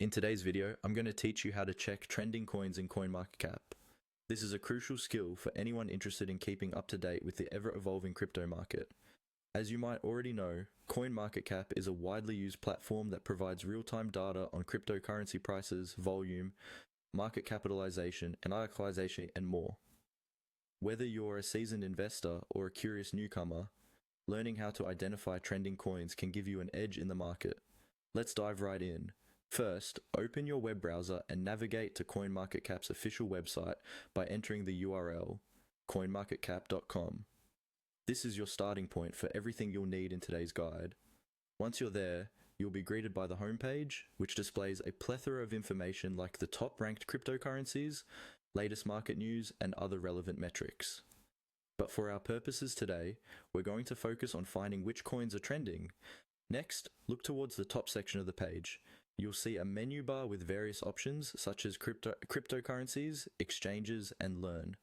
In today's video, I'm going to teach you how to check trending coins in CoinMarketCap. This is a crucial skill for anyone interested in keeping up to date with the ever-evolving crypto market. As you might already know, CoinMarketCap is a widely used platform that provides real-time data on cryptocurrency prices, volume, market capitalization, and more. Whether you're a seasoned investor or a curious newcomer, learning how to identify trending coins can give you an edge in the market. Let's dive right in. First, open your web browser and navigate to CoinMarketCap's official website by entering the URL coinmarketcap.com. This is your starting point for everything you'll need in today's guide. Once you're there, you'll be greeted by the homepage, which displays a plethora of information like the top-ranked cryptocurrencies, latest market news, and other relevant metrics. But for our purposes today, we're going to focus on finding which coins are trending. Next, look towards the top section of the page. You'll see a menu bar with various options such as cryptocurrencies, exchanges, and learn.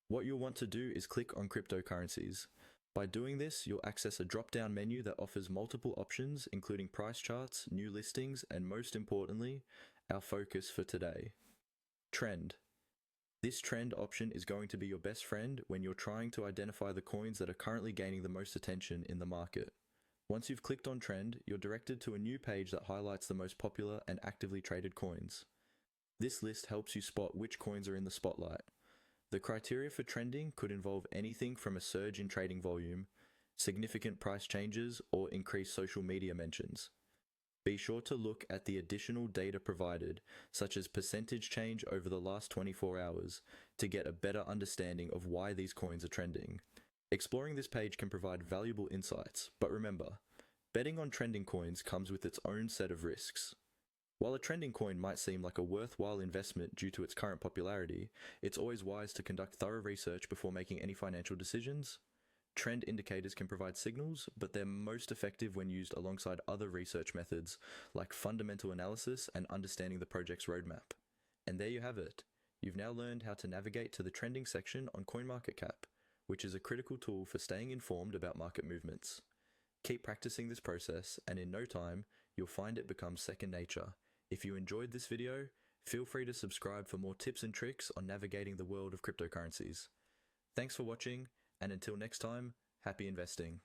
What you'll want to do is click on cryptocurrencies. By doing this, you'll access a drop-down menu that offers multiple options, including price charts, new listings, and most importantly, our focus for today: trend. This trend option is going to be your best friend when you're trying to identify the coins that are currently gaining the most attention in the market. Once you've clicked on trend, you're directed to a new page that highlights the most popular and actively traded coins. This list helps you spot which coins are in the spotlight. The criteria for trending could involve anything from a surge in trading volume, significant price changes, or increased social media mentions. Be sure to look at the additional data provided, such as percentage change over the last 24 hours, to get a better understanding of why these coins are trending. Exploring this page can provide valuable insights, but remember, betting on trending coins comes with its own set of risks. While a trending coin might seem like a worthwhile investment due to its current popularity, it's always wise to conduct thorough research before making any financial decisions. Trend indicators can provide signals, but they're most effective when used alongside other research methods like fundamental analysis and understanding the project's roadmap. And there you have it. You've now learned how to navigate to the trending section on CoinMarketCap, which is a critical tool for staying informed about market movements. Keep practicing this process, and in no time, you'll find it becomes second nature. If you enjoyed this video, feel free to subscribe for more tips and tricks on navigating the world of cryptocurrencies. Thanks for watching, and until next time, happy investing.